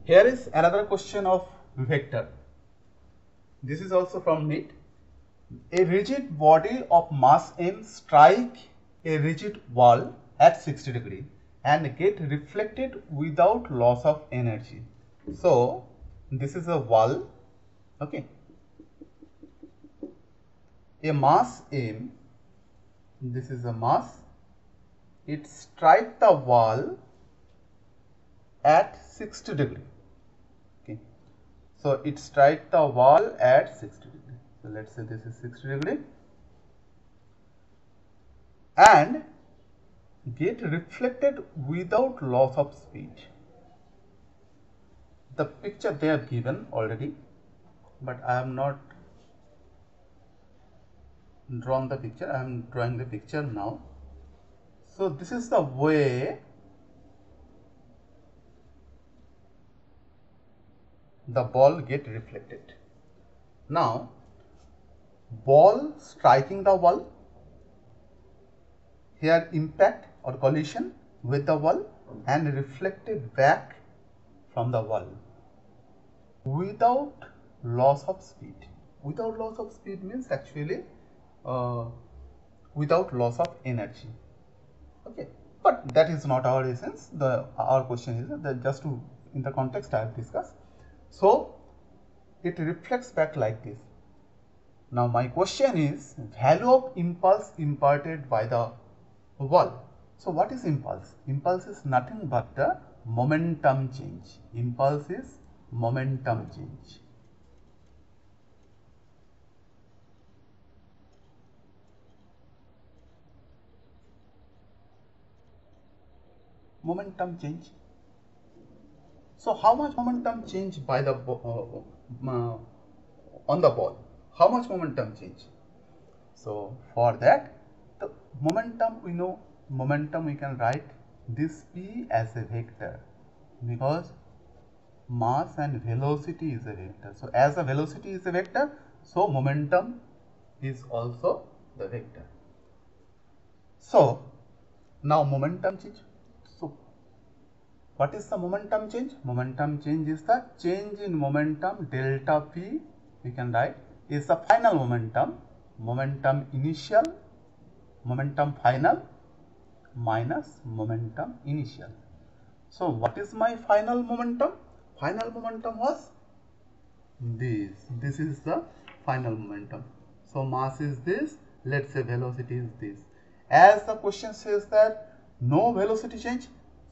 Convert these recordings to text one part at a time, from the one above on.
Here is another question of vector. This is also from NEET. A rigid body of mass m strike a rigid wall at 60 degree and get reflected without loss of energy. So this is a wall, okay. A mass m, this is a mass, it strike the wall at 60 degree. Okay. So it strike the wall at 60 degree. So let's say this is 60 degree and get reflected without loss of speed. The picture they have given already, but I have not drawn the picture. I am drawing the picture now. So this is the way the ball get reflected. Now ball striking the wall, here impact or collision with the wall and reflected back from the wall without loss of speed. Without loss of speed means actually without loss of energy. Okay, but that is not our essence. Our question is that just to in the context I have discussed. So it reflects back like this. Now my question is value of impulse imparted by the wall. So what is impulse? Impulse is nothing but the momentum change. Impulse is momentum change. Momentum change. So how much momentum change by the on the ball? How much momentum change? So for that, the momentum, we know momentum, we can write this P as a vector because mass and velocity is a vector. So as the velocity is a vector, so momentum is also the vector. So now momentum change. So what is the momentum change? Momentum change is the change in momentum delta P, we can write, is the final momentum, momentum initial, momentum final minus momentum initial. So what is my final momentum? Final momentum was this. This is the final momentum. So mass is this, let's say velocity is this. As the question says that no velocity change,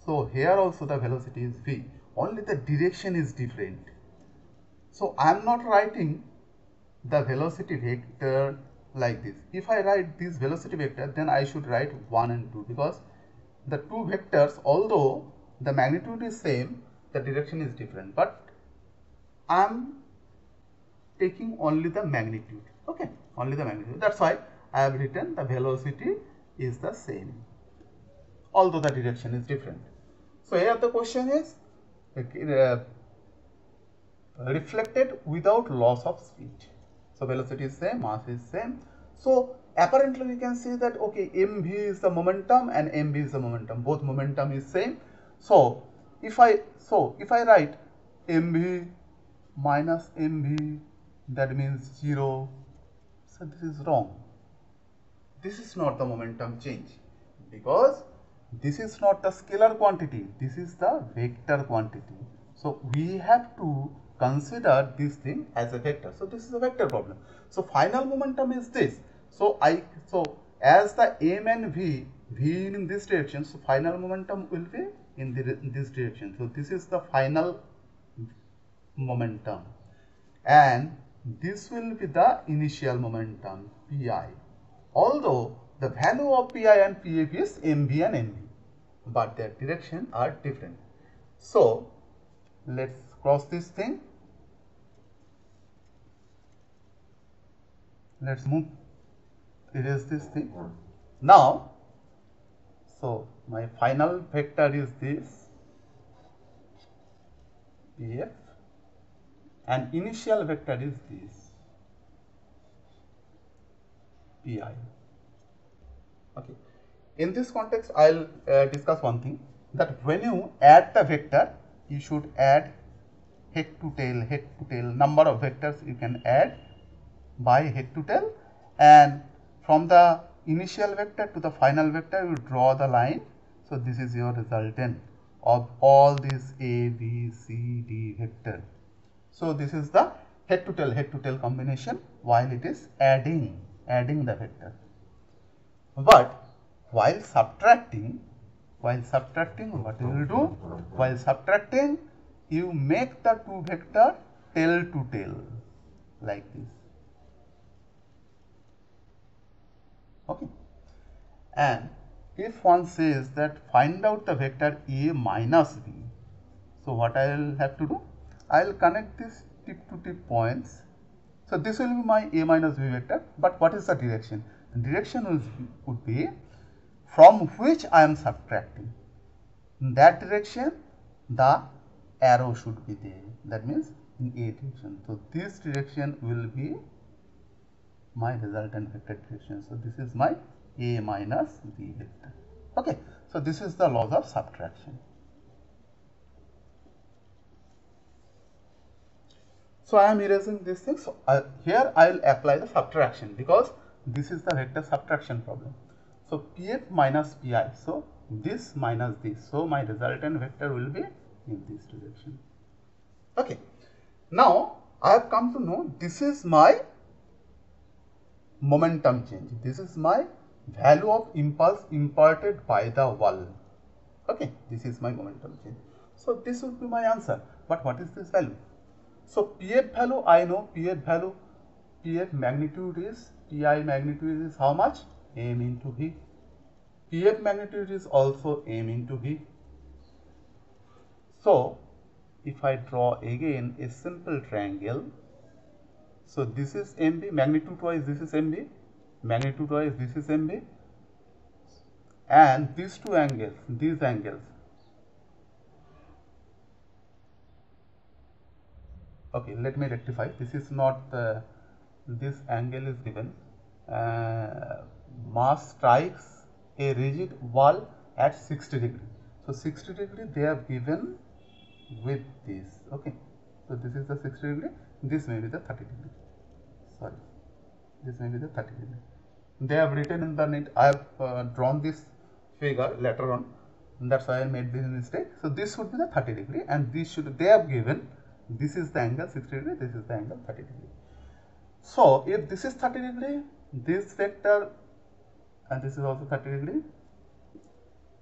so here also the velocity is v, only the direction is different. So I am not writing the velocity vector like this. If I write this velocity vector, then I should write 1 and 2 because the two vectors, although the magnitude is same, the direction is different, but I am taking only the magnitude. Okay, only the magnitude. That's why I have written the velocity is the same, although the direction is different. So here the question is reflected without loss of speed. So velocity is same, mass is same. So apparently we can say that okay, mv is the momentum and mv is the momentum. Both momentum is same. So if I write mv minus mv, that means 0. So this is wrong. This is not the momentum change because this is not the scalar quantity. This is the vector quantity. So we have to consider this thing as a vector. So this is a vector problem. So final momentum is this. So as the m and v in this direction, so final momentum will be in this direction. So this is the final momentum and this will be the initial momentum pi. Although the value of pi and pf is mv and mv, but their direction are different. So let's cross this thing. Let's erase this thing. Now, so my final vector is this pf and initial vector is this pi. Okay. In this context, I'll discuss one thing, that when you add the vector, you should add head to tail, number of vectors you can add by head to tail, and from the initial vector to the final vector you draw the line. So this is your resultant of all these A, B, C, D vector. So this is the head to tail combination while it is adding the vector. But while subtracting, what you will do? While subtracting, you make the two vector tail to tail like this. Okay. And if one says that find out the vector A minus B, so what I will have to do? I will connect these tip to tip points. So this will be my A minus B vector, but what is the direction? The direction would be from which I am subtracting. In that direction, the arrow should be there. That means in A direction. So this direction will be my resultant vector direction. So this is my A minus B vector. Okay. So this is the laws of subtraction. So I am erasing this thing. So here I will apply the subtraction because this is the vector subtraction problem. So Pf minus Pi. So this minus this. So my resultant vector will be in this direction. Okay. Now I have come to know this is my momentum change. This is my value of impulse imparted by the wall. Okay. This is my momentum change. So this would be my answer. But what is this value? So Pf value I know. Pf magnitude is, Pi magnitude is how much? M into V. Pf magnitude is also M into V. So if I draw again a simple triangle, so this is MB, magnitude wise this is MB, magnitude wise this is MB, and these two angles, these angles. Okay, let me rectify. This is not this angle is given. Mass strikes a rigid wall at 60 degree. So 60 degree they have given with this. Okay. So this is the 60 degree. This may be the 30 degree. Sorry. This may be the 30 degree. They have written in the net. I have drawn this figure later on. That's why I made this mistake. So this would be the 30 degree, and this should, they have given, this is the angle 60 degree, this is the angle 30 degree. So if this is 30 degree, this vector, and this is also 30 degree.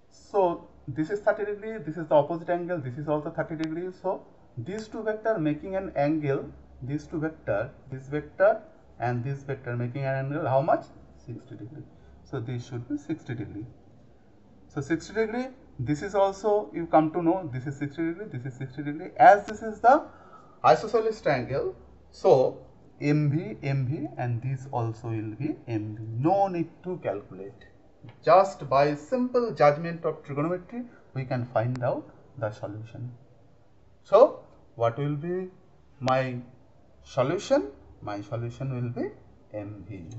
So this is 30 degree, this is the opposite angle, this is also 30 degree. So these two vector making an angle, these two vector, this vector and this vector making an angle how much? 60 degree. So this should be 60 degree. So 60 degree, this is also, you come to know, this is 60 degree, this is 60 degree. As this is the isosceles triangle, so MV, and this also will be MV. No need to calculate. Just by simple judgment of trigonometry, we can find out the solution. So what will be my solution? My solution will be MV.